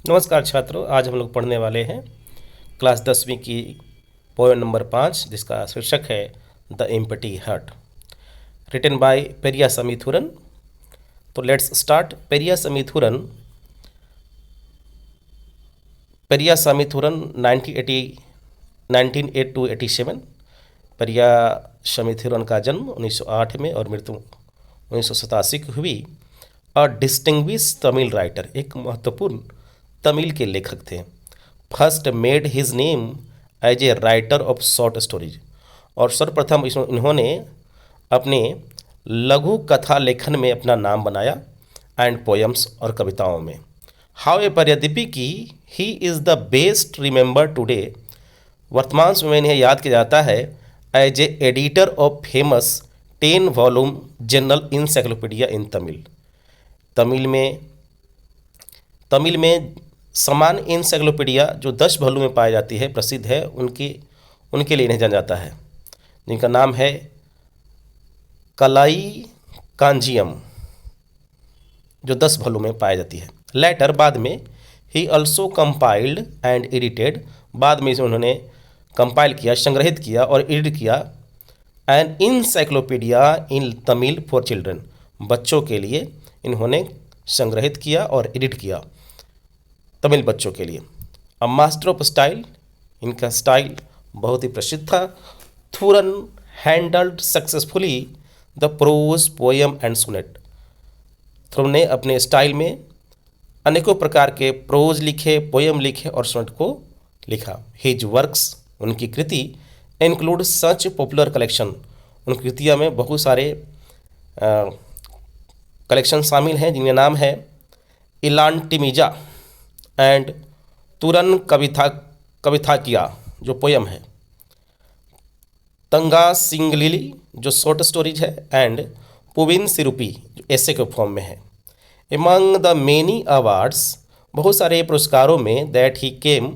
नमस्कार छात्रों, आज हम लोग पढ़ने वाले हैं क्लास 10वीं की पोएम नंबर 5, जिसका शीर्षक है the empty heart, written by Periyasamy Thooran. तो let's start. Periyasamy Thooran 1908 to 87। Periyasamy Thooran का जन्म 1908 में और मृत्यु 1987 को हुई। अ डिस्टिंग्विश तमिल राइटर, एक महत्वपूर्ण तमिल के लेखक थे। First made his name as a writer of short stories, और सर्वप्रथम इन्होंने अपने लघु कथा लेखन में अपना नाम बनाया एंड पोएम्स और कविताओं में। हाउएवर यद्यपि कि he is the best remember today, वर्तमान समय में इन्हें याद किया जाता है as a editor of famous 10 volume general encyclopedia in Tamil. Tamil में समान इंसाइक्लोपीडिया जो 10 वॉल्यूम में पाई जाती है, प्रसिद्ध है, उनके लिए इन्हें जाना जाता है, जिनका नाम है कलाई कांजियम, जो 10 वॉल्यूम में पाई जाती है। लेटर, बाद में, he also compiled and edited, बाद में इसे उन्होंने कंपाइल किया, संग्रहित किया और एडिट किया, an encyclopaedia in Tamil for children, बच्चों के लिए इन्होंने संग्रहित किया और एडिट किया, तमिल बच्चों के लिए। अ मास्टर ऑफ स्टाइल, इनका स्टाइल बहुत ही प्रसिद्ध था। Thooran handled successfully the prose poem and sonnet, Thooran ने अपने स्टाइल में अनेकों प्रकार के प्रोज लिखे, पोएम लिखे और सोनेट को लिखा। हिज वर्क्स, उनकी कृति, इंक्लूड सच पॉपुलर कलेक्शन, उनकी कृतियों में बहुत सारे कलेक्शन शामिल हैं, जिनका नाम है इलांटिमिजा एंड तुरन कविथाकिया जो पोयम है, तंगा सिंगलिली जो शॉर्ट स्टोरीज है, एंड पुविन सिरुपी जो ऐसे के फॉर्म में है। एमंग द मेनी अवार्ड्स, बहुत सारे पुरस्कारों में, that he came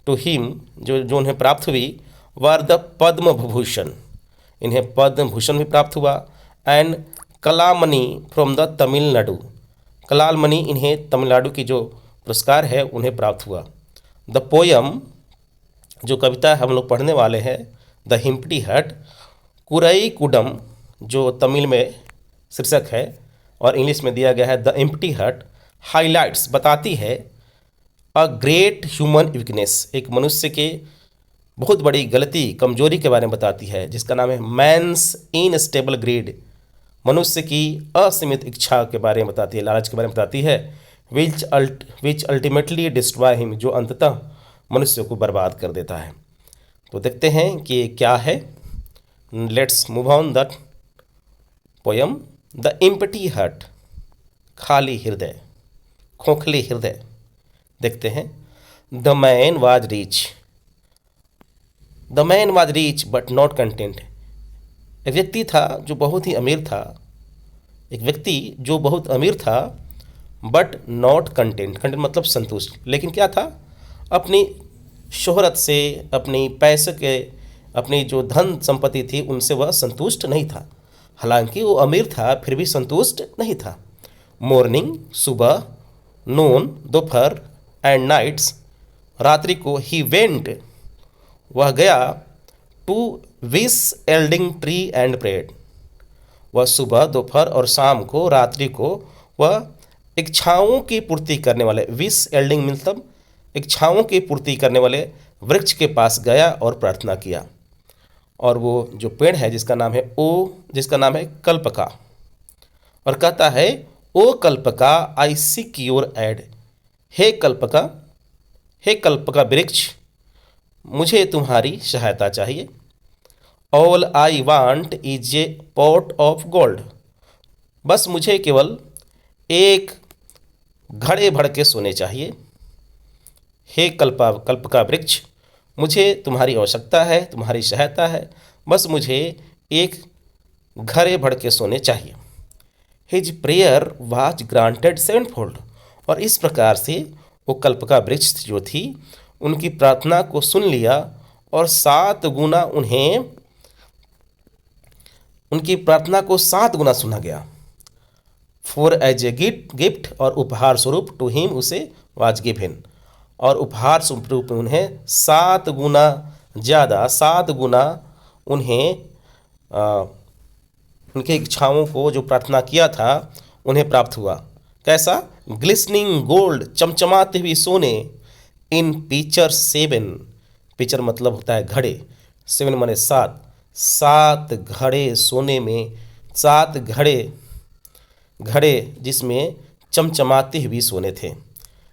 to him, जो उन्हें प्राप्त हुई, वर द पद्म भूषण, इन्हें पद्म भूषण भी प्राप्त हुआ, एंड कलामणि फ्रॉम द तमिलनाडु, कलालमणि इन्हें तमिलनाडु की जो पुरस्कार है उन्हें प्राप्त हुआ। द पोयम, जो कविता हम लोग पढ़ने वाले हैं, द एम्प्टी हार्ट, कुरई कुडम जो तमिल में शीर्षक है और इंग्लिश में दिया गया है द एम्प्टी हार्ट, हाईलाइट्स, बताती है अ ग्रेट ह्यूमन वीकनेस, एक मनुष्य के बहुत बड़ी गलती, कमजोरी के बारे में बताती है, जिसका नाम है मैंस इनस्टेबल ग्रीड, मनुष्य की असीमित इच्छा के बारे में बताती है, लालच के बारे में बताती है, विच अल्टीमेटली डिस्ट्रॉय हिम, जो अंततः मनुष्य को बर्बाद कर देता है। तो देखते हैं कि ये क्या है। Let's move on the poem the empty heart, खाली हृदय, खोखले हृदय। देखते हैं। The man was rich but not content, एक व्यक्ति था जो बहुत ही अमीर था, एक व्यक्ति जो बहुत अमीर था, बट नॉट कंटेंट, कंटेंट मतलब संतुष्ट, लेकिन क्या था, अपनी शोहरत से, अपनी पैसे के, अपनी जो धन संपत्ति थी उनसे वह संतुष्ट नहीं था। हालांकि वो अमीर था फिर भी संतुष्ट नहीं था। मॉर्निंग, सुबह, नून, दोपहर, एंड नाइट्स, रात्रि को, ही वेंट, वह गया, to wish yielding tree and prayed, वह सुबह, दोपहर और शाम को, रात्रि को, वह इच्छाओं की पूर्ति करने वाले, विश एल्डिंग मतलब इच्छाओं की पूर्ति करने वाले वृक्ष के पास गया और प्रार्थना किया। और वो जो पेड़ है जिसका नाम है कल्पका, और कहता है, ओ कल्पका आई सीक योर एड, हे कल्पका वृक्ष, मुझे तुम्हारी सहायता चाहिए। All I want is a pot of gold, बस मुझे केवल एक घड़े भर के सोने चाहिए। हे कल्पका वृक्ष, मुझे तुम्हारी आवश्यकता है, तुम्हारी सहायता है, बस मुझे एक घड़े भर के सोने चाहिए। हिज प्रेयर वाज ग्रांटेड सेवनफोल्ड, और इस प्रकार से वो कल्पका वृक्ष जो थी उनकी प्रार्थना को सुन लिया और 7 गुना उनकी प्रार्थना को 7 गुना सुना गया। फॉर एज ए गिफ्ट, और उपहार स्वरूप, टू हिम, उसे वाज गिवन, और उपहार स्वरूप उन्हें 7 गुना ज़्यादा, 7 गुना उन्हें उनके इच्छाओं को जो प्रार्थना किया था उन्हें प्राप्त हुआ। कैसा? ग्लिसनिंग गोल्ड, चमचमाते हुए सोने, इन पीचर 7, पीचर मतलब होता है घड़े, 7 माने 7, 7 घड़े सोने में, 7 घड़े घड़े जिसमें चमचमाते हुए सोने थे।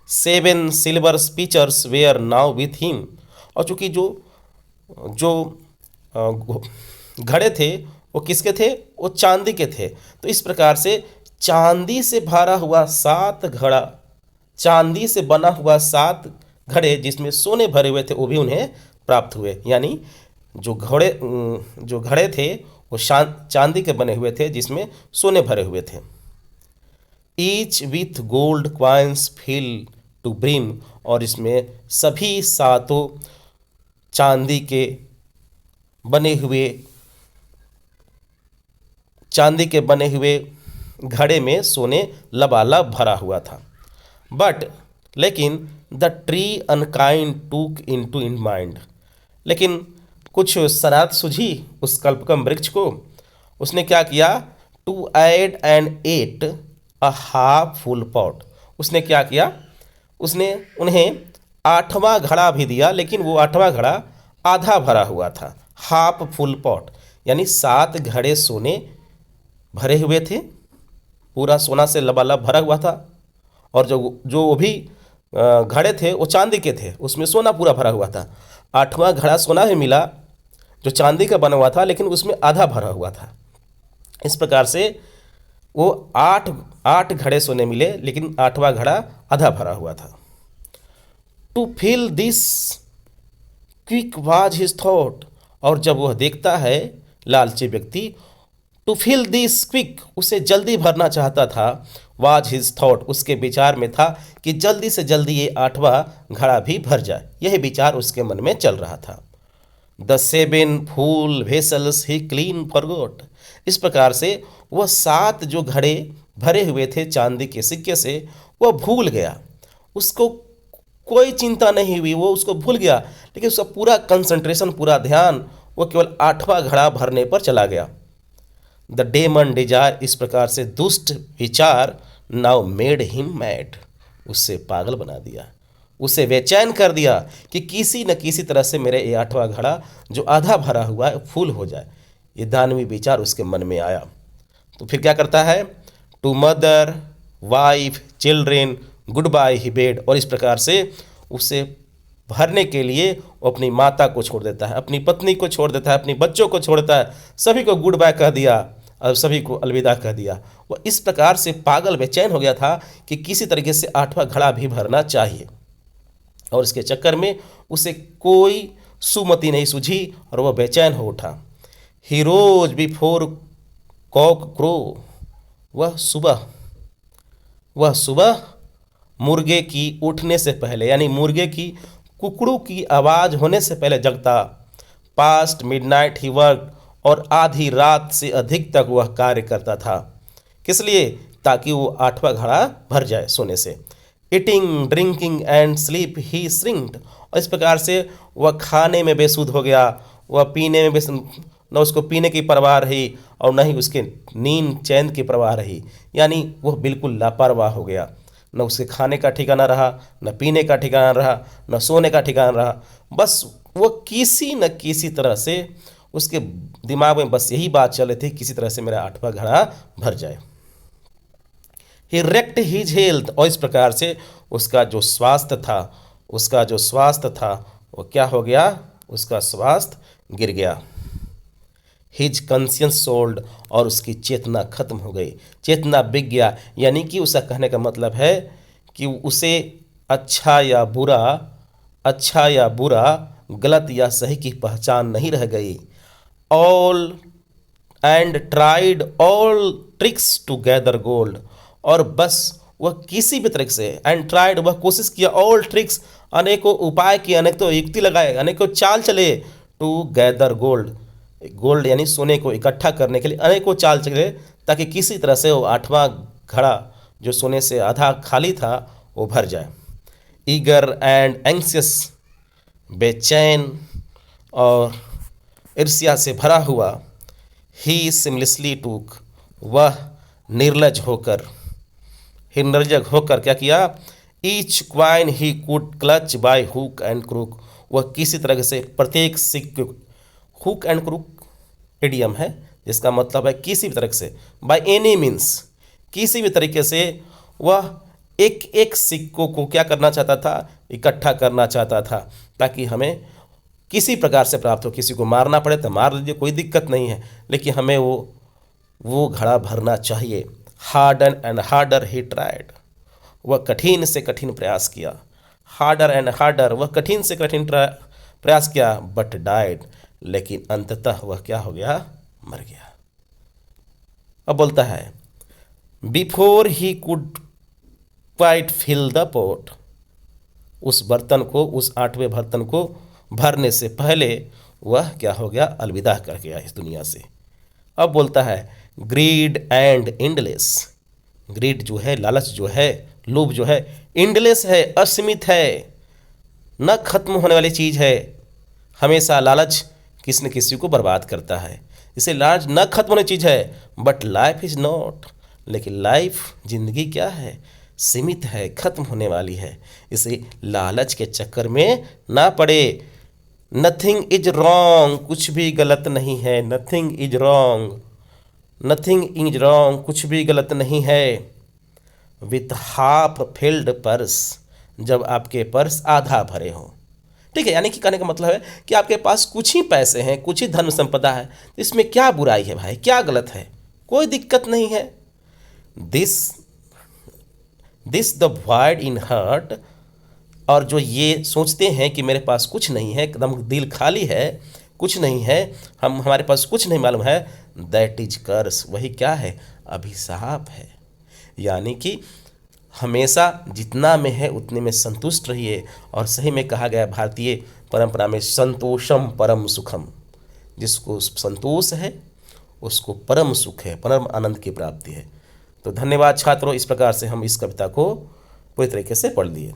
7 silver pitchers were now with him, और चूंकि जो जो घड़े थे वो किसके थे? वो चांदी के थे। तो इस प्रकार से चांदी से भरा हुआ 7 घड़ा, चांदी से बना हुआ 7 घड़े जिसमें सोने भरे हुए थे वो भी उन्हें प्राप्त हुए। यानी जो घड़े थे वो चांदी के बने हुए थे जिसमें सोने भरे हुए थे। Each with gold coins fill to brim, और इसमें सभी 7 चांदी के बने हुए घड़े में सोने लबालब भरा हुआ था। बट लेकिन द ट्री अनकाइंड टूक इनटू इन माइंड, लेकिन कुछ शरारत सूझी उस कल्पकम वृक्ष को। उसने क्या किया? To add and eight a half full pot, उसने क्या किया? उसने उन्हें 8वां घड़ा भी दिया, लेकिन वो 8वां घड़ा आधा भरा हुआ था। हाफ फुल पॉट यानी 7 घड़े सोने भरे हुए थे, पूरा सोना से लबालब भरा हुआ था, और जो वो भी घड़े थे वो चांदी के थे, उसमें सोना पूरा भरा हुआ था। 8वां घड़ा सोना भी मिला जो चांदी का बना हुआ था, लेकिन उसमें आधा भरा हुआ था। इस प्रकार से वो 8 घड़े सोने मिले, लेकिन 8वां घड़ा आधा भरा हुआ था। To fill this quick was his thought, और जब वह देखता है लालची व्यक्ति, टू फील दिस क्विक, उसे जल्दी भरना चाहता था, वाज हिज थॉट, उसके विचार में था कि जल्दी से जल्दी ये 8वां घड़ा भी भर जाए। यह विचार उसके मन में चल रहा था। The 7 full vessels he clean forgot, इस प्रकार से वह 7 जो घड़े भरे हुए थे चांदी के सिक्के से, वह भूल गया। उसको कोई चिंता नहीं हुई, वो उसको भूल गया, लेकिन उसका पूरा कंसंट्रेशन, पूरा ध्यान वो केवल 8वां घड़ा भरने पर चला गया। द डेमन डिजायर, इस प्रकार से दुष्ट विचार नाउ मेड हिम मैड, उससे पागल बना दिया, उसे बेचैन कर दिया कि किसी न किसी तरह से मेरे ये 8वां घड़ा जो आधा भरा हुआ है फुल हो जाए। ये दानवी विचार उसके मन में आया। तो फिर क्या करता है? To mother wife children goodbye he bade, और इस प्रकार से उसे भरने के लिए वो अपनी माता को छोड़ देता है, अपनी पत्नी को छोड़ देता है, अपनी बच्चों को छोड़ देता है, सभी को गुड बाय कह दिया और सभी को अलविदा कह दिया। वह इस प्रकार से पागल बेचैन हो गया था कि किसी तरीके से 8वां घड़ा भी भरना चाहिए, और इसके चक्कर में उसे कोई सुमति नहीं सूझी और वह बेचैन हो उठा। ही रोज बिफोर कॉक क्रो, वह सुबह मुर्गे की उठने से पहले, यानी मुर्गे की कुकड़ू की आवाज़ होने से पहले जगता। पास्ट मिडनाइट ही वर्क, और आधी रात से अधिक तक वह कार्य करता था। किस लिए? ताकि वो 8वां घड़ा भर जाए सोने से। Eating drinking and sleep he shrinked, और इस प्रकार से वह खाने में बेसुध हो गया, वह पीने में न उसको पीने की परवाह रही और न ही उसके नींद चैन की परवाह रही। यानी वह बिल्कुल लापरवाह हो गया, न उसके खाने का ठिकाना रहा, न पीने का ठिकाना रहा, न सोने का ठिकाना रहा। बस वो किसी न किसी तरह से उसके दिमाग में बस यही बात चल रही थी, किसी तरह से मेरा 8वां घड़ा भर जाए। ही रेक्ट हिज हेल्थ, और इस प्रकार से उसका जो स्वास्थ्य था वो क्या हो गया? उसका स्वास्थ्य गिर गया। हिज कंसियंस सोल्ड, और उसकी चेतना खत्म हो गई, चेतना बिक गया। यानी कि उसका कहने का मतलब है कि उसे अच्छा या बुरा, गलत या सही की पहचान नहीं रह गई। All and tried all tricks to gather gold, और बस वह किसी भी तरीके से एंड ट्राइड, वह कोशिश किया, ऑल ट्रिक्स, अनेकों उपाय किए, अनेकों युक्ति लगाए, अनेकों चाल चले, टू गैदर गोल्ड यानी सोने को इकट्ठा करने के लिए अनेकों चाल चले, ताकि किसी तरह से वो 8वां घड़ा जो सोने से आधा खाली था वो भर जाए। ईगर एंड एंक्सियस, बेचैन और ईर्ष्या से भरा हुआ, ही सिमलेसली टूक, वह निर्लज होकर, ही निर्लज होकर क्या किया, each coin he could clutch by hook and crook, वह किसी तरह से प्रत्येक सिक्के, हुक एंड क्रूक इडियम है जिसका मतलब है किसी भी तरह से, बाय एनी मीन्स, किसी भी तरीके से वह एक एक सिक्कों को क्या करना चाहता था, इकट्ठा करना चाहता था, ताकि हमें किसी प्रकार से प्राप्त हो। किसी को मारना पड़े तो मार लीजिए, कोई दिक्कत नहीं है, लेकिन हमें वो घड़ा भरना चाहिए। Harder and harder he tried, वह कठिन से कठिन प्रयास किया। हार्डर एंड हार्डर, वह कठिन से कठिन प्रयास किया, बट डाइड, लेकिन अंततः वह क्या हो गया, मर गया। अब बोलता है before he could quite fill the pot, उस बर्तन को, उस 8वें बर्तन को भरने से पहले वह क्या हो गया, अलविदा कर गया इस दुनिया से। अब बोलता है ग्रीड एंड इंडलेस, ग्रीड जो है, लालच जो है, लोभ जो है, इंडलेस है, असीमित है, न खत्म होने वाली चीज़ है। हमेशा लालच किसी न किसी को बर्बाद करता है, इसे लालच न खत्म होने चीज़ है। बट लाइफ इज़ नॉट, लेकिन लाइफ, जिंदगी क्या है, सीमित है, खत्म होने वाली है। इसे लालच के चक्कर में ना पड़े। नथिंग इज रॉन्ग, कुछ भी गलत नहीं है। Nothing is wrong, nothing is wrong, कुछ भी गलत नहीं है। विथ हाफ फिल्ड पर्स, जब आपके पर्स आधा भरे हो, ठीक है। यानी कि कहने का मतलब है कि आपके पास कुछ ही पैसे हैं, कुछ ही धन संपदा है, तो इसमें क्या बुराई है भाई, क्या गलत है, कोई दिक्कत नहीं है। This the void in heart, और जो ये सोचते हैं कि मेरे पास कुछ नहीं है, एकदम दिल खाली है, कुछ नहीं है, हमारे पास कुछ नहीं मालूम है, दैट इज कर्स, वही क्या है, अभिशाप है। यानी कि हमेशा जितना में है उतने में संतुष्ट रहिए। और सही में कहा गया भारतीय परंपरा में, संतोषम परम सुखम, जिसको संतोष है उसको परम सुख है, परम आनंद की प्राप्ति है। तो धन्यवाद छात्रों, इस प्रकार से हम इस कविता को पूरी तरीके से पढ़ लिए।